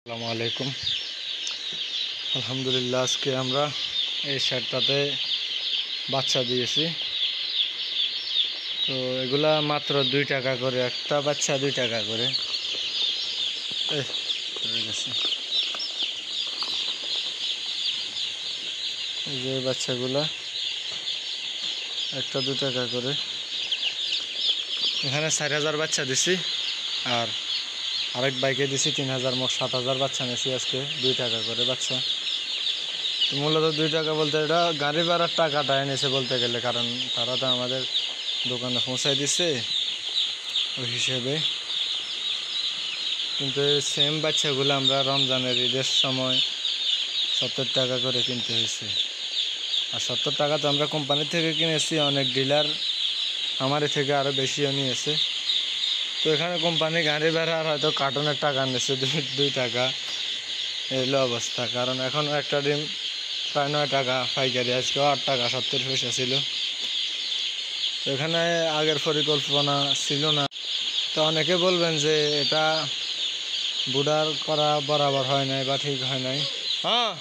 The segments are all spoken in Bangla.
আসসালামু আলাইকুম। আলহামদুলিল্লাহ, আজকে আমরা এই শার্টটাতে বাচ্চা দিয়েছি। তো এগুলা মাত্র 2 টাকা করে, একটা বাচ্চা 2 টাকা করে। এই যে বাচ্চাগুলা একটা 2 টাকা করে। এখানে 4,000 বাচ্চা দিছি, আর আরেক বাইকে দিছি 3,000, মোট 7,000 বাচ্চা নিয়েছি আজকে 2 টাকা করে বাচ্চা। মূলত 2 টাকা বলতে এটা গাড়ি ভাড়ার টাকাটা এনেছে বলতে গেলে, কারণ তারা তো আমাদের দোকানে পৌঁছায় দিচ্ছে ওই হিসেবে। কিন্তু সেম বাচ্চাগুলো আমরা রমজানের ঈদের সময় 70 টাকা করে কিনতে হয়েছে। আর 70 টাকা তো আমরা কোম্পানি থেকে কিনেছি, অনেক ডিলার আমার থেকে আরও বেশিও নিয়েছে। তো এখানে কোম্পানি গাড়ি ভাড়া আর হয়তো কার্টনের টাকা নিয়েছে 2 টাকা, এলো অবস্থা। কারণ এখন একটা ডিম প্রায় 9 টাকা পাইকারি, আজকেও 8 টাকা 70 পয়সা ছিল। তো এখানে আগের পরিকল্পনা ছিল না। তো অনেকে বলবেন যে এটা বুডার করা বরাবর হয় নাই বা ঠিক হয় নাই। হ্যাঁ,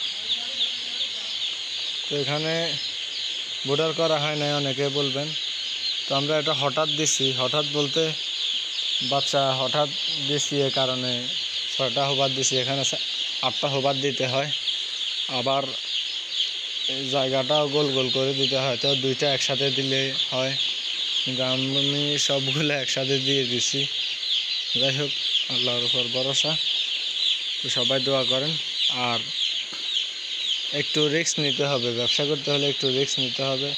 তো এখানে বুডার করা হয় নাই অনেকে বলবেন। তো আমরা এটা হঠাৎ দিছি, হঠাৎ বলতে বাচ্চা হঠাৎ দিছি, এ কারণে 6টা হোবার দিছি। এখানে 8টা হোবার দিতে হয়, আবার জায়গাটাও গোল গোল করে দিতে হয়। তো 2টা একসাথে দিলে হয়, কিন্তু আমি সবগুলো একসাথে দিয়ে দিছি। যাই হোক, আল্লাহর উপর ভরসা। তো সবাই দোয়া করেন। আর একটু রিস্ক নিতে হবে, ব্যবসা করতে হলে একটু রিস্ক নিতে হবে।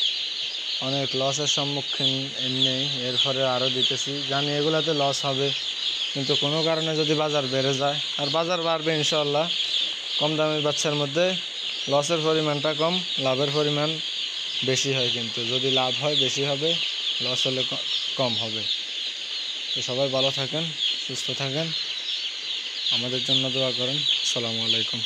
অনেক লসের সম্মুখীন এমনি, এর ফলে আরও দিতেছি, জানি এগুলাতে লস হবে, কিন্তু কোনো কারণে যদি বাজার বেড়ে যায়, আর বাজার বাড়বে ইনশাআল্লাহ, কম দামি বাচ্চার মধ্যে লসের পরিমাণটা কম, লাভের পরিমাণ বেশি হয়। কিন্তু যদি লাভ হয় বেশি হবে, লস হলে কম হবে। তো সবাই ভালো থাকেন, সুস্থ থাকেন, আমাদের জন্য দোয়া করেন। আসসালামু আলাইকুম।